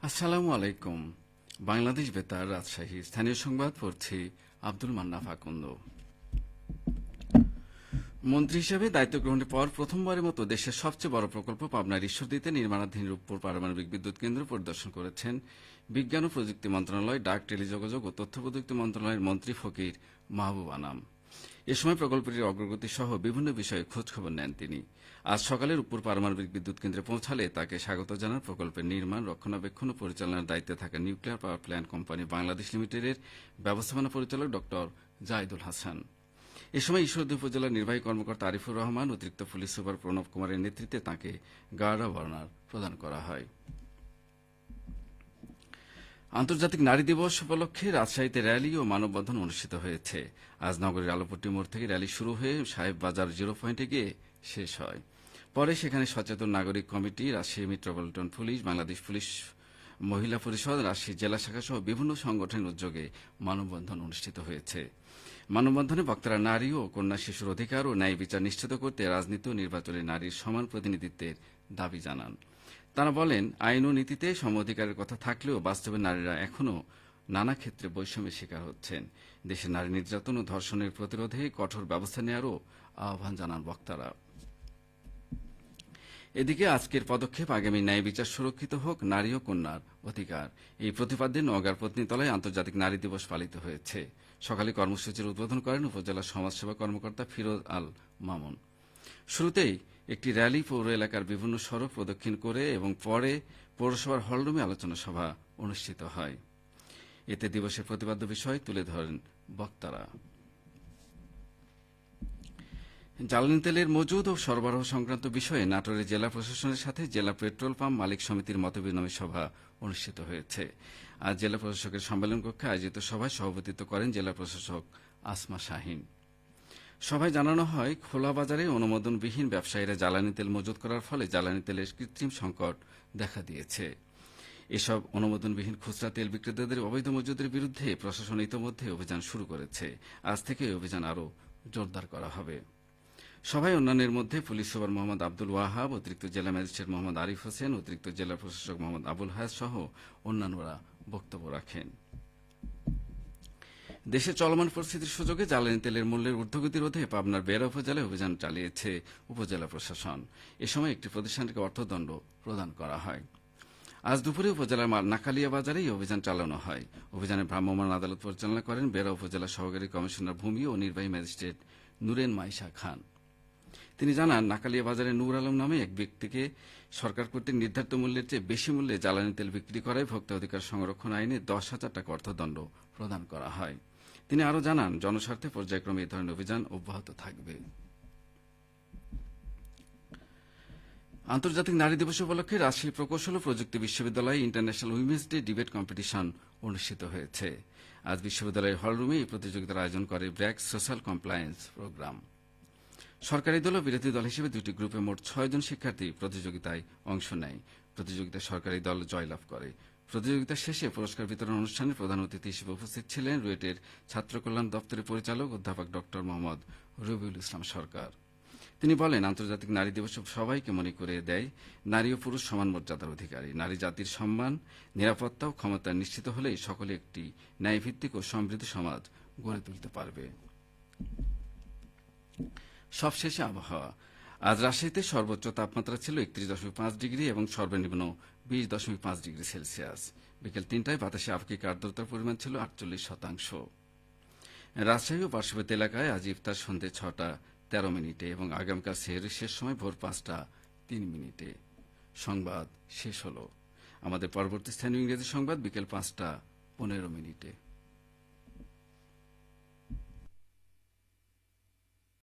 আসসালামু আলাইকুম। বাংলাদেশ বেতার রাজশাহী স্থানীয় সংবাদ পড়ছি আব্দুল মান্নাফ আকন্দ। মন্ত্রী হিসেবে দায়িত্ব গ্রহণের পর প্রথমবারের মতো দেশের সবচেয়ে বড় প্রকল্প পাবনার ঈশ্বরদীতে নির্মাণাধীন রূপপুর পারমাণবিক বিদ্যুৎ কেন্দ্র পরিদর্শন করেছেন বিজ্ঞান ও প্রযুক্তি মন্ত্রণালয়, ডাক, টেলিযোগাযোগ ও তথ্য প্রযুক্তি মন্ত্রণালয়ের মন্ত্রী ফকির মাহবুব আনাম। এ সময় প্রকল্পটির অগ্রগতি সহ বিভিন্ন বিষয়ে খোঁজখবর নেন তিনি। আজ সকালে রূপপুর পারমাণবিক বিদ্যুৎ কেন্দ্রে পৌঁছালে তাকে স্বাগত জানান প্রকল্পের নির্মাণ, রক্ষণাবেক্ষণ ও পরিচালনার দায়িত্বে থাকা nuclear power plant company Bangladesh লিমিটেডের ব্যবস্থাপনা পরিচালক ড জাহিদুল হাসান। এ সময় ঈশ্বরদী উপজেলার নির্বাহী কর্মকর্তা আরিফুর রহমান, অতিরিক্ত পুলিশ সুপার প্রণব কুমারের নেতৃত্বে তাঁকে গার্ড অব অনার প্রদান করা হয়। আন্তর্জাতিক নারী দিবস উপলক্ষে রাজশাহীতে র্যালি ও মানববন্ধন অনুষ্ঠিত হয়েছে। আজ নগরীর আলোপট্টি মোড় থেকে র্যালি শুরু হয়ে সাহেব বাজার জিরো পয়েন্টে গিয়ে শেষ হয়। পরে সেখানে সচেতন নাগরিক committee, Rajshahi metropolitan police, Bangladesh police মহিলা পরিষদ, রাজশাহী জেলা শাখা সহ বিভিন্ন সংগঠনের উদ্যোগে মানববন্ধন অনুষ্ঠিত হয়েছে। মানববন্ধনে বক্তারা নারী ও কন্যা শিশুর অধিকার ও ন্যায় বিচার নিশ্চিত করতে রাজনীতি ও নির্বাচনে নারীর সমান প্রতিনিধিত্বের দাবি জানান। তারা বলেন, আইন ও নীতিতে সম অধিকারের কথা থাকলেও বাস্তবে নারীরা এখনও নানা ক্ষেত্রে বৈষম্যের শিকার হচ্ছেন। দেশে নারী নির্যাতন ও ধর্ষণের প্রতিরোধে কঠোর ব্যবস্থা নেওয়ারও আহ্বান জানান বক্তারা। এদিকে আজকের পদক্ষেপ আগামী ন্যায় বিচার সুরক্ষিত হোক, নারী ও কন্যার অধিকার, এই প্রতিপাদ্যে নওগাঁর পত্নীতলায় আন্তর্জাতিক নারী দিবস পালিত হয়েছে। সকালে কর্মসূচির উদ্বোধন করেন উপজেলা সমাজসেবা কর্মকর্তা ফিরোজ আল মামুন। শুরুতেই একটি র্যালি পৌর এলাকার বিভিন্ন সড়ক প্রদক্ষিণ করে এবং পরে পৌরসভার হলরুমে আলোচনা সভা অনুষ্ঠিত হয়। এতে দিবসের প্রতিপাদ্য বিষয় তুলে ধরেন বক্তারা। জ্বালানি তেলের মজুদ ও সরবরাহ সংক্রান্ত বিষয়ে নাটোরের জেলা প্রশাসনের সাথে জেলা পেট্রোল পাম্প মালিক সমিতির মতবিনিময় সভা অনুষ্ঠিত হয়েছে। আজ জেলা প্রশাসকের সম্মেলন কক্ষে আয়োজিত সভায় সভাপতিত্ব করেন জেলা প্রশাসক আসমা শাহীন। সভায় জানানো হয়, খোলা বাজারে অনুমোদনবিহীন ব্যবসায়ীরা জ্বালানি তেল মজুত করার ফলে জ্বালানি তেলের কৃত্রিম সংকট দেখা দিয়েছে। এসব অনুমোদনবিহীন খুচরা তেল বিক্রেতাদের অবৈধ মজুদের বিরুদ্ধে প্রশাসন ইতোমধ্যে অভিযান শুরু করেছে। আজ থেকে এই অভিযান আরও জোরদার করা হবে। সভায় অন্যান্যের মধ্যে পুলিশ সুপার মোহাম্মদ আব্দুল ওয়াহাব, অতিরিক্ত জেলা ম্যাজিস্ট্রেট মোহাম্মদ আরিফ হোসেন, অতিরিক্ত জেলা প্রশাসক মোহাম্মদ আবুল হায়াত সহ অন্যান্যরা বক্তব্য রাখেন। দেশে চলমান পরিস্থিতির সুযোগে জ্বালানি তেলের মূল্যের ঊর্ধ্বগতি রোধে পাবনার বেড়া উপজেলায় অভিযান চালিয়েছে উপজেলা প্রশাসন। এ সময় একটি প্রতিষ্ঠানকে অর্থদণ্ড প্রদান করা হয়। আজ দুপুরে উপজেলার নাকালিয়া বাজারে এই অভিযান চালানো হয়। অভিযানে ভ্রাম্যমাণ আদালত পরিচালনা করেন বেড়া উপজেলা সহকারী কমিশনার ভূমি ও নির্বাহী ম্যাজিস্ট্রেট নুরেন মাইশা খান। তিনি জানান, নাকালিয়া বাজারে নূর আলম নামে এক ব্যক্তিকে সরকার কর্তৃক নির্ধারিত মূল্যের চেয়ে বেশি মূল্যে জ্বালানি তেল বিক্রি করায় ভোক্তা অধিকার সংরক্ষণ আইনে 10,000 টাকা অর্থদণ্ড প্রদান করা হয়। তিনি আরও জানান, জনস্বার্থে পর্যায়ক্রমে এই ধরনের অভিযান অব্যাহত থাকবে। আন্তর্জাতিক নারী দিবস উপলক্ষে রাজশাহী প্রকৌশল ও প্রযুক্তি বিশ্ববিদ্যালয়ে international women's day debate competition অনুষ্ঠিত হয়েছে। আজ বিশ্ববিদ্যালয়ের হলরুমে এই প্রতিযোগিতার আয়োজন করে ব্র্যাক সোশ্যাল কমপ্লায়েন্স প্রোগ্রাম। সরকারি দল ও বিরোধী দল হিসেবে দুটি গ্রুপে মোট 6 জন শিক্ষার্থী প্রতিযোগিতায় অংশ নেয়। প্রতিযোগিতায় সরকারি দল জয়লাভ করে। প্রতিযোগিতা শেষে পুরস্কার বিতরণ অনুষ্ঠানে প্রধান অতিথি হিসেবে উপস্থিত ছিলেন রুয়েটের ছাত্র কল্যাণ দপ্তরের পরিচালক অধ্যাপক ড মোহাম্মদ রবিউল ইসলাম সরকার। তিনি বলেন, আন্তর্জাতিক নারী দিবস সবাইকে মনে করে দেয় নারী ও পুরুষ সমান মর্যাদার অধিকারী। নারী জাতির সম্মান, নিরাপত্তা ও ক্ষমতা নিশ্চিত হলেই সকলে একটি ন্যায়ভিত্তিক ও সমৃদ্ধ সমাজ গড়ে তুলতে পারবে। সবশেষে আবহাওয়া। আজ রাজশাহীতে সর্বোচ্চ তাপমাত্রা ছিল 31.5 ডিগ্রি এবং সর্বনিম্ন 20.5 ডিগ্রি সেলসিয়াস। বিকেল 3টায় বাতাসে আপেক্ষিক আর্দ্রতার পরিমাণ ছিল 48%। রাজশাহী ও পার্শ্ববর্তী এলাকায় আজ ইফতার সন্ধ্যে 6:13 এবং আগামীকাল সেহরির শেষ সময় ভোর 5:03। সংবাদ শেষ হল। আমাদের পরবর্তী স্থানীয় ইংরেজি সংবাদ বিকেল 5:15।